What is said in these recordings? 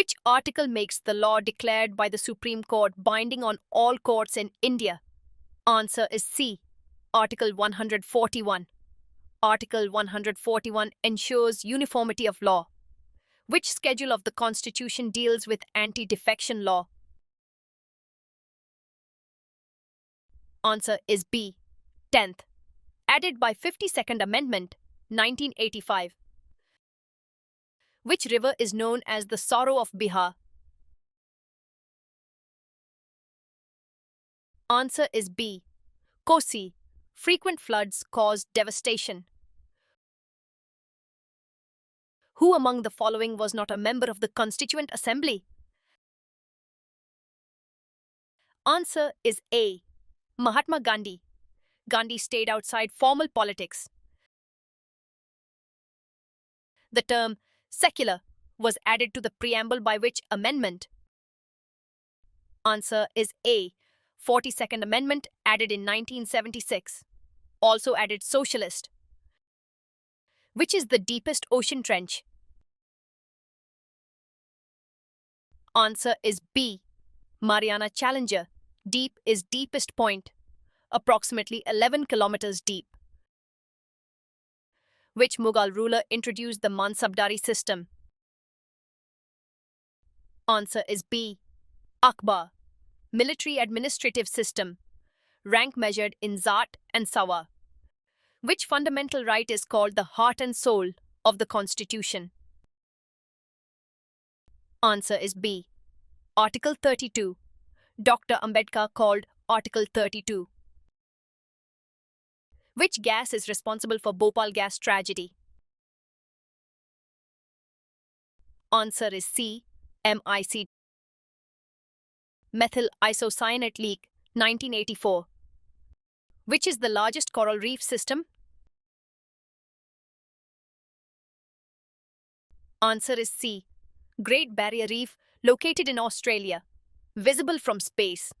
Which article makes the law declared by the Supreme Court binding on all courts in India? Answer is C. Article 141. Article 141 ensures uniformity of law. Which schedule of the Constitution deals with anti-defection law? Answer is B. 10th. Added by 52nd Amendment, 1985. Which river is known as the Sorrow of Bihar? Answer is B. Kosi. Frequent floods cause devastation. Who among the following was not a member of the Constituent Assembly? Answer is A. Mahatma Gandhi. Gandhi stayed outside formal politics. The term secular was added to the preamble by which amendment? Answer is A. 42nd Amendment, added in 1976. Also added socialist. Which is the deepest ocean trench? Answer is B. Mariana Challenger. Deep is deepest point, approximately 11 kilometers deep. Which Mughal ruler introduced the Mansabdari system? Answer is B. Akbar. Military administrative system. Rank measured in Zat and Sawa. Which fundamental right is called the heart and soul of the Constitution? Answer is B. Article 32. Dr. Ambedkar called Article 32. Which gas is responsible for Bhopal gas tragedy? Answer is C. MIC. Methyl isocyanate leak, 1984. Which is the largest coral reef system? Answer is C. Great Barrier Reef, located in Australia. Visible from space.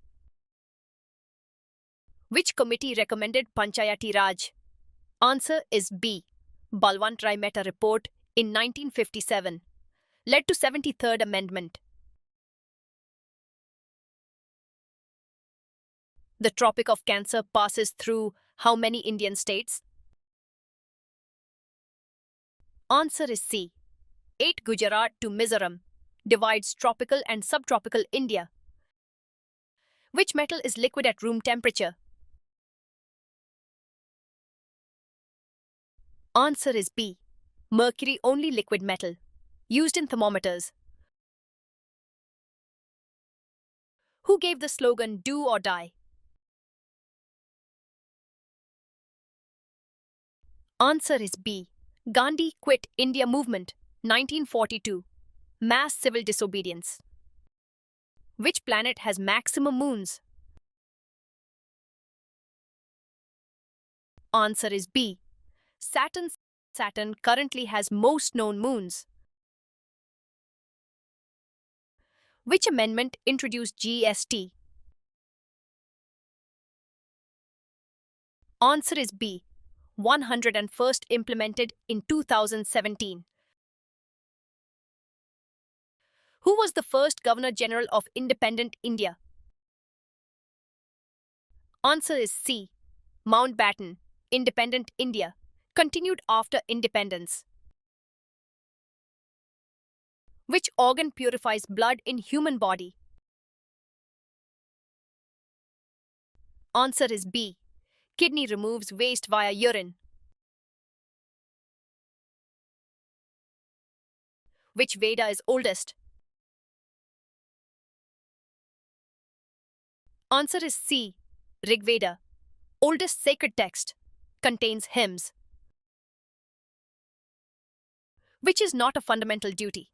Which committee recommended Panchayati Raj? Answer is B. Balwant Rai Mehta report in 1957. Led to 73rd Amendment. The Tropic of Cancer passes through how many Indian states? Answer is C. 8 Gujarat to Mizoram. Divides tropical and subtropical India. Which metal is liquid at room temperature? Answer is B. Mercury only liquid metal. Used in thermometers. Who gave the slogan "Do or Die"? Answer is B. Gandhi Quit India Movement, 1942. Mass civil disobedience. Which planet has maximum moons? Answer is B. Saturn. Saturn currently has most known moons. Which amendment introduced GST? Answer is B. 101st, implemented in 2017. Who was the first Governor General of independent India? Answer is C. Mountbatten, independent India. Continued after independence. Which organ purifies blood in human body? Answer is B. Kidney removes waste via urine. Which Veda is oldest? Answer is C. Rigveda. Oldest sacred text. Contains hymns. Which is not a fundamental duty?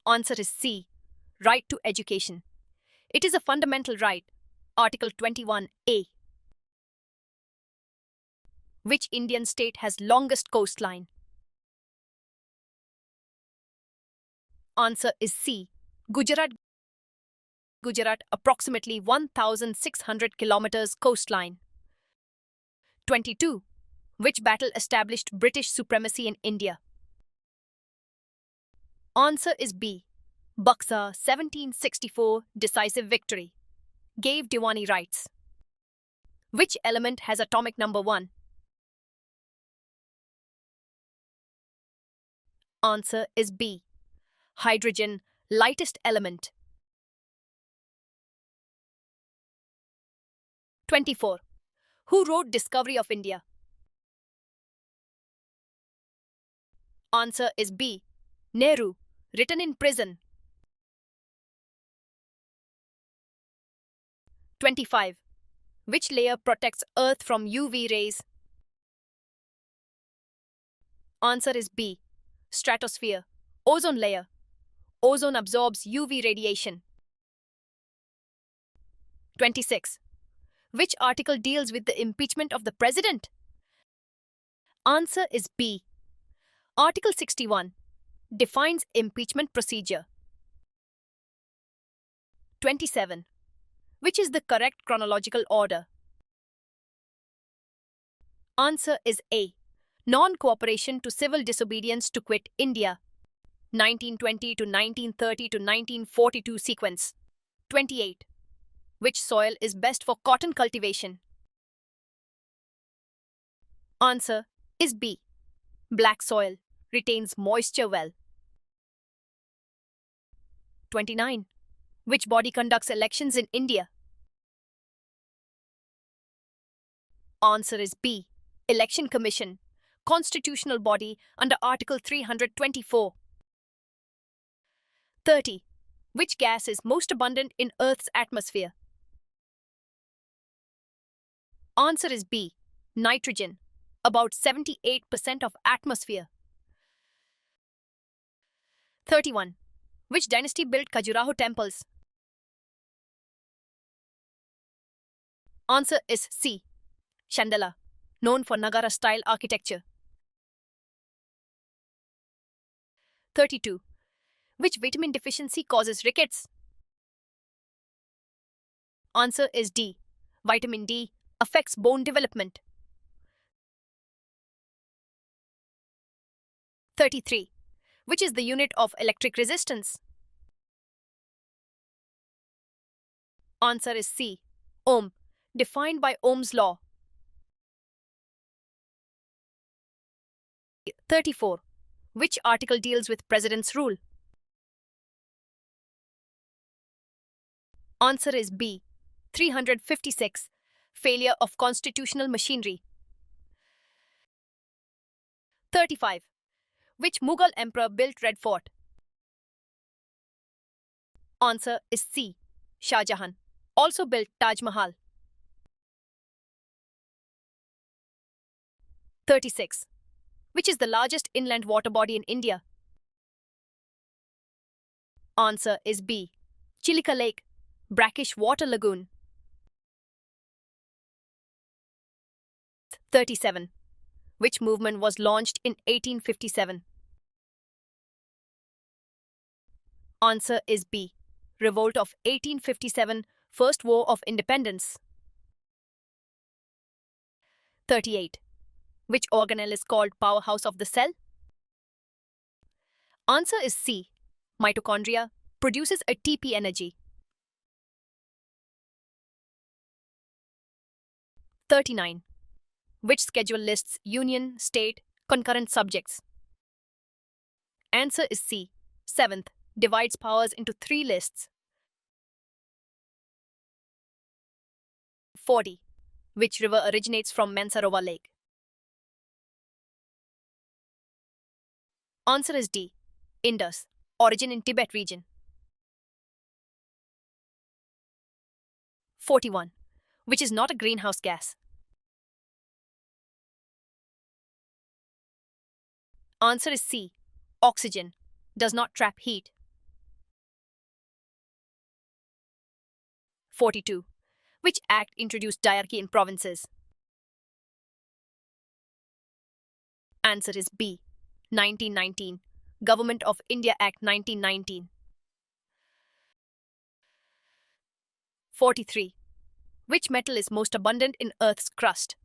Answer is C. Right to education. It is a fundamental right. Article 21A. Which Indian state has longest coastline? Answer is C. Gujarat. Gujarat, approximately 1,600 kilometers coastline. 22. Which battle established British supremacy in India? Answer is B. Buxar 1764 decisive victory gave Diwani rights. Which element has atomic number 1? Answer is B. Hydrogen, lightest element. 24. Who wrote Discovery of India? Answer is B. Nehru, written in prison. 25. Which layer protects Earth from UV rays? Answer is B. Stratosphere, ozone layer. Ozone absorbs UV radiation. 26. Which article deals with the impeachment of the president? Answer is B. Article 61 defines impeachment procedure. 27. Which is the correct chronological order? Answer is A. Non-cooperation to civil disobedience to quit India. 1920 to 1930 to 1942 sequence. 28. Which soil is best for cotton cultivation? Answer is B. Black soil retains moisture well. 29. Which body conducts elections in India? Answer is B. Election Commission, constitutional body under Article 324. 30. Which gas is most abundant in Earth's atmosphere? Answer is B. Nitrogen, about 78% of atmosphere. 31. Which dynasty built Khajuraho temples? Answer is C. Chandala, known for Nagara-style architecture. 32. Which vitamin deficiency causes rickets? Answer is D. Vitamin D affects bone development. 33. Which is the unit of electric resistance? Answer is C. Ohm, defined by Ohm's law. 34. Which article deals with president's rule? Answer is B. 356. Failure of constitutional machinery. 35. Which Mughal emperor built Red Fort? Answer is C. Shah Jahan, also built Taj Mahal. 36. Which is the largest inland water body in India? Answer is B. Chilika Lake, brackish water lagoon. 37. Which movement was launched in 1857? Answer is B. Revolt of 1857, First War of Independence. 38. Which organelle is called powerhouse of the cell? Answer is C. Mitochondria produces ATP energy. 39. Which schedule lists union, state, concurrent subjects? Answer is C. 7th divides powers into 3 lists. 40. Which river originates from Mansarovar Lake? Answer is D. Indus, origin in Tibet region. 41. Which is not a greenhouse gas? Answer is C. Oxygen, does not trap heat. 42. Which act introduced diarchy in provinces? Answer is B. 1919. Government of India Act 1919. 43. Which metal is most abundant in Earth's crust?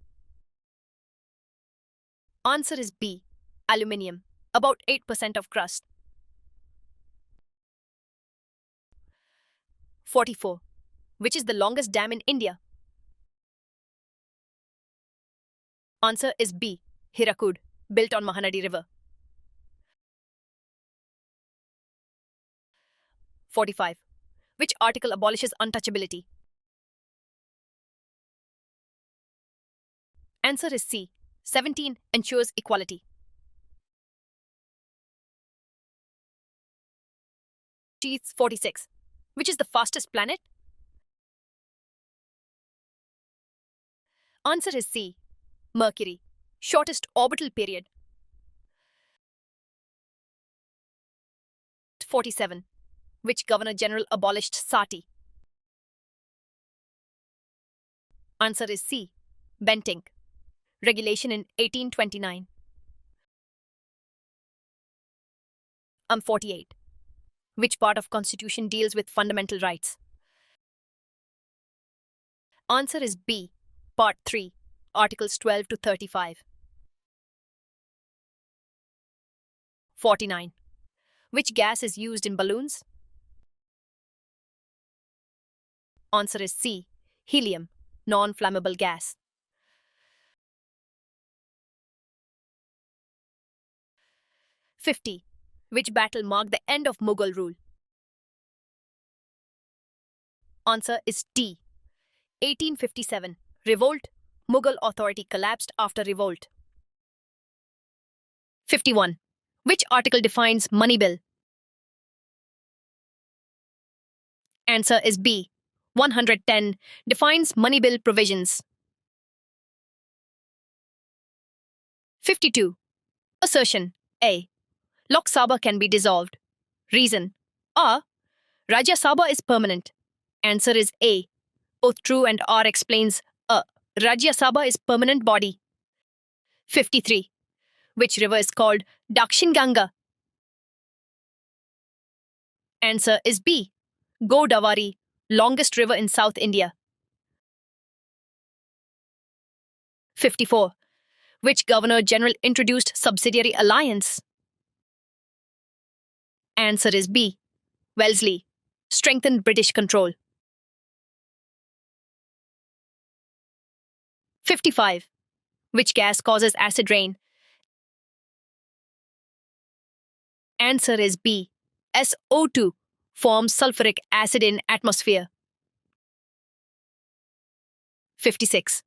Answer is B. Aluminium, about 8% of crust. 44. Which is the longest dam in India? Answer is B. Hirakud, built on Mahanadi River. 45. Which article abolishes untouchability? Answer is C. 17 ensures equality. Sheets 46. Which is the fastest planet? Answer is C. Mercury. Shortest orbital period. 47. Which Governor General abolished sati? Answer is C. Bentinck. Regulation in 1829. 48. Which part of Constitution deals with fundamental rights? Answer is B. Part 3. Articles 12 to 35. 49. Which gas is used in balloons? Answer is C. Helium, non-flammable gas. 50. Which battle marked the end of Mughal rule? Answer is D. 1857. Revolt. Mughal authority collapsed after revolt. 51. Which article defines money bill? Answer is B. 110 defines money bill provisions. 52. Assertion A. Lok Sabha can be dissolved. Reason A. Rajya Sabha is permanent. Answer is A. Both true and R explains A. Rajya Sabha is permanent body. 53. Which river is called Dakshin Ganga? Answer is B. Godavari, longest river in South India. 54. Which Governor General introduced subsidiary alliance? Answer is B. Wellesley. Strengthened British control. 55. Which gas causes acid rain? Answer is B. SO2 forms sulfuric acid in atmosphere. 56.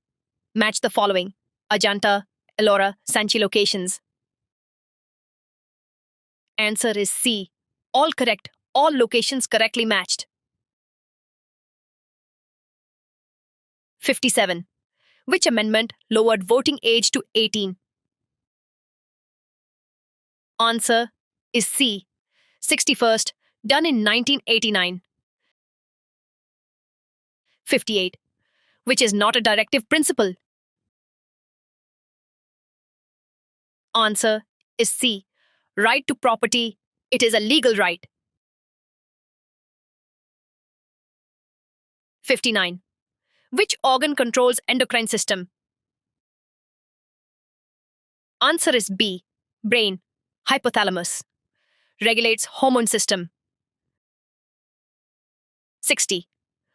Match the following: Ajanta, Ellora, Sanchi locations. Answer is C. All correct. All locations correctly matched. 57. Which amendment lowered voting age to 18? Answer is C. 61st, done in 1989. 58. Which is not a directive principle? Answer is C. Right to property. It is a legal right. 59. Which organ controls endocrine system? Answer is B. Brain. Hypothalamus. Regulates hormone system. 60.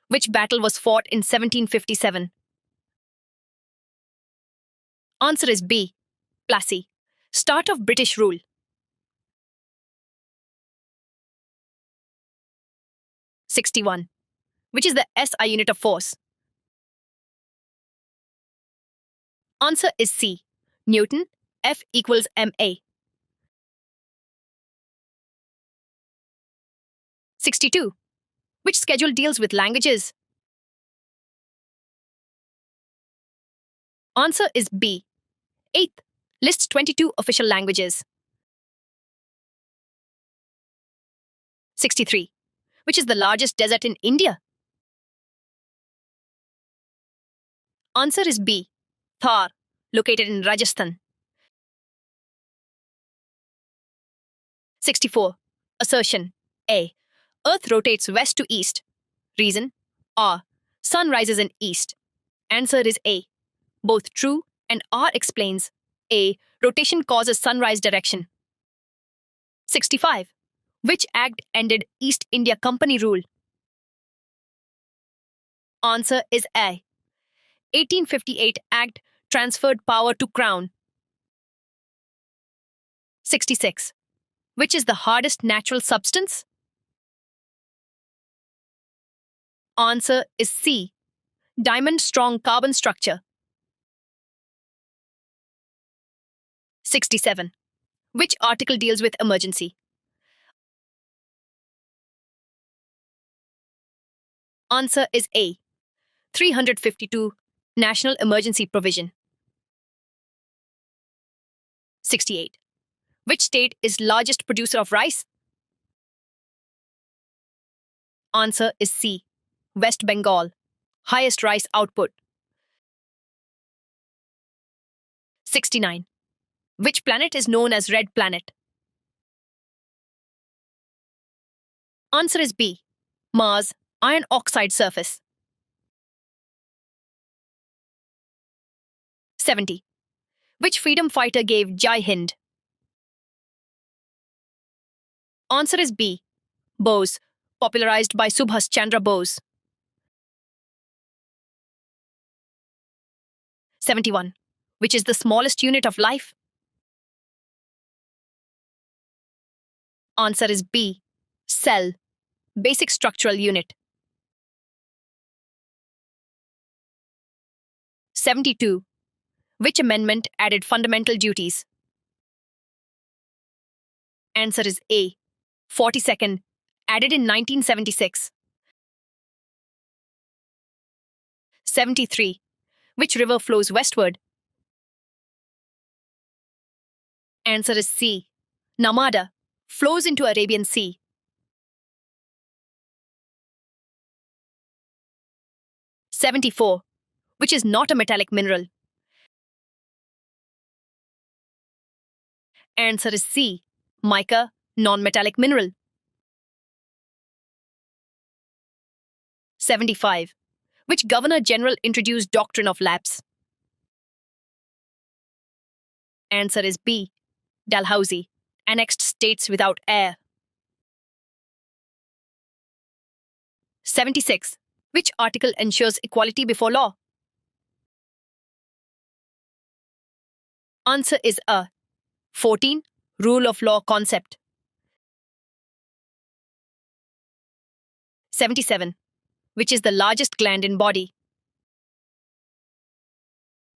Which battle was fought in 1757? Answer is B. Plassey. Start of British rule. 61. Which is the SI unit of force? Answer is C. Newton. F equals MA. 62. Which schedule deals with languages? Answer is B. 8th. Lists 22 official languages. 63. Which is the largest desert in India? Answer is B. Thar, located in Rajasthan. 64. Assertion A. Earth rotates west to east. Reason R. Sun rises in east. Answer is A. Both true and R explains A. Rotation causes sunrise direction. 65. Which act ended East India Company rule? Answer is A. 1858 Act transferred power to Crown. 66. Which is the hardest natural substance? Answer is C. Diamond strong carbon structure. 67. Which article deals with emergency? Answer is A. 352 National Emergency Provision. 68. Which state is largest producer of rice? Answer is C. West Bengal. Highest rice output. 69. Which planet is known as Red Planet? Answer is B. Mars. Iron oxide surface. 70. Which freedom fighter gave Jai Hind? Answer is B. Bose, popularized by Subhas Chandra Bose. 71. Which is the smallest unit of life? Answer is B. Cell, basic structural unit. 72. Which amendment added fundamental duties? Answer is A. 42nd, added in 1976. 73. Which river flows westward? Answer is C. Narmada, flows into Arabian Sea. 74. Which is not a metallic mineral? Answer is C. Mica, non-metallic mineral. 75. Which Governor General introduced doctrine of lapse? Answer is B. Dalhousie, annexed states without heir. 76. Which article ensures equality before law? Answer is A. 14. Rule of law concept. 77. Which is the largest gland in body?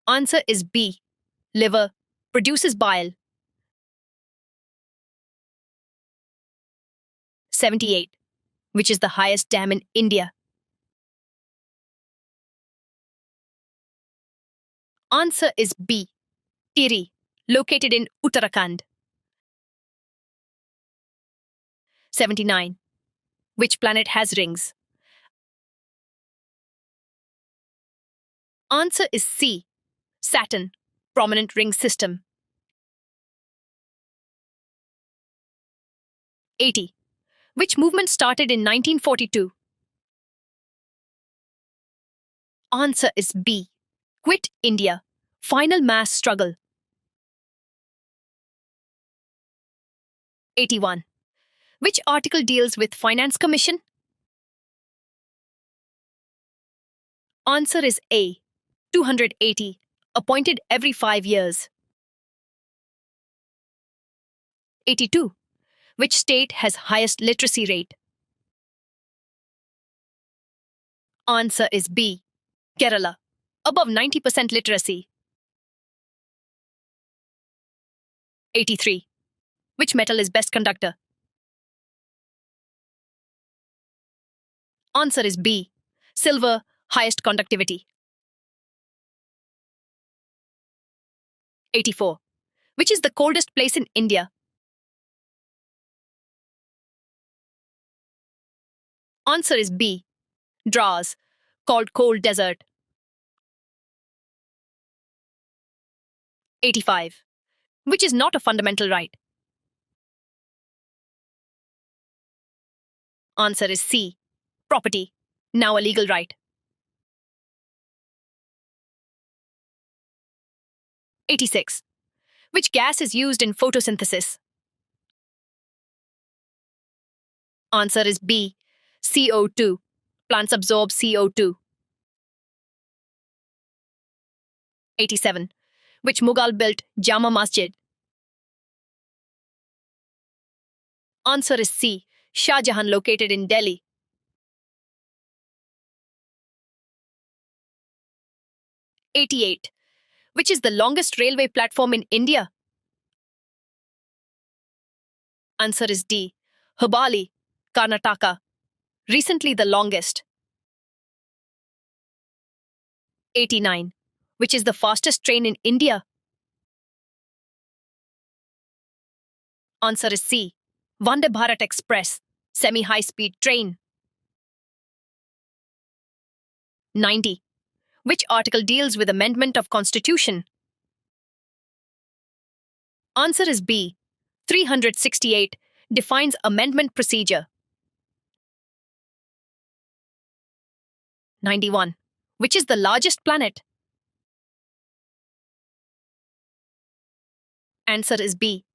Answer is B. Liver, produces bile. 78. Which is the highest dam in India? Answer is B. Tiri, located in Uttarakhand. 79. Which planet has rings? Answer is C. Saturn, prominent ring system. 80. Which movement started in 1942? Answer is B. Quit India, final mass struggle. 81. Which article deals with Finance Commission? Answer is A. 280, appointed every 5 years. 82. Which state has highest literacy rate? Answer is B. Kerala, above 90% literacy. 83. Which metal is best conductor? Answer is B. Silver, highest conductivity. 84. Which is the coldest place in India? Answer is B. Dras, called cold desert. 85. Which is not a fundamental right? Answer is C. Property, now a legal right. 86. Which gas is used in photosynthesis? Answer is B. CO2. Plants absorb CO2. 87. Which Mughal built Jama Masjid? Answer is C. Shah Jahan, located in Delhi. 88. Which is the longest railway platform in India? Answer is D. Hubballi, Karnataka. Recently the longest. 89. Which is the fastest train in India? Answer is C. Vande Bharat Express, semi-high speed train. 90. Which article deals with amendment of constitution? Answer is B. 368 defines amendment procedure. 91. Which is the largest planet? Answer is B.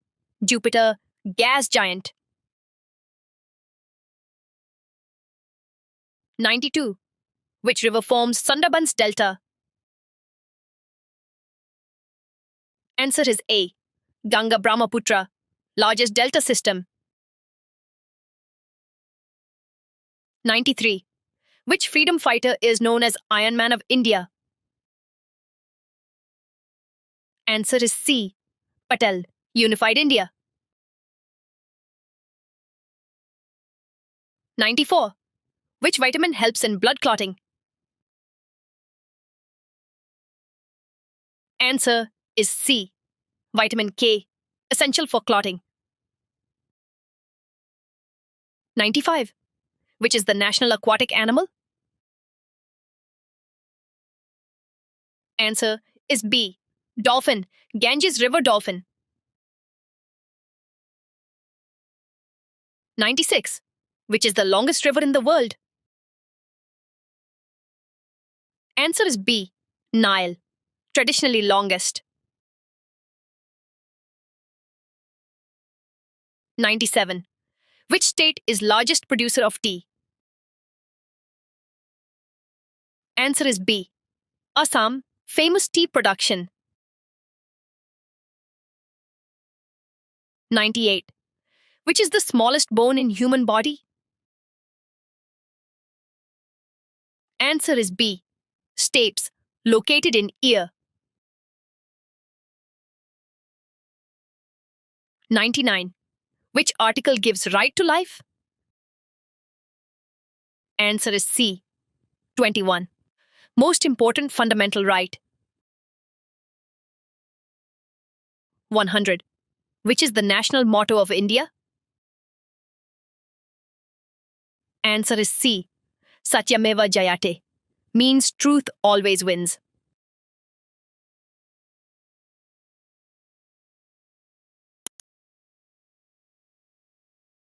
Jupiter, gas giant. 92. Which river forms Sundarbans Delta? Answer is A. Ganga Brahmaputra, largest delta system. 93. Which freedom fighter is known as Iron Man of India? Answer is C. Patel, Unified India. 94. Which vitamin helps in blood clotting? Answer is C. Vitamin K, essential for clotting. 95. Which is the national aquatic animal? Answer is B. Dolphin, Ganges River dolphin. 96. Which is the longest river in the world? Answer is B. Nile, traditionally longest. 97. Which state is largest producer of tea? Answer is B. Assam, famous tea production. 98. Which is the smallest bone in human body? Answer is B. Stapes, located in ear. 99. Which article gives right to life? Answer is C. 21. Most important fundamental right. 100. Which is the national motto of India? Answer is C. Satyameva Jayate, means truth always wins.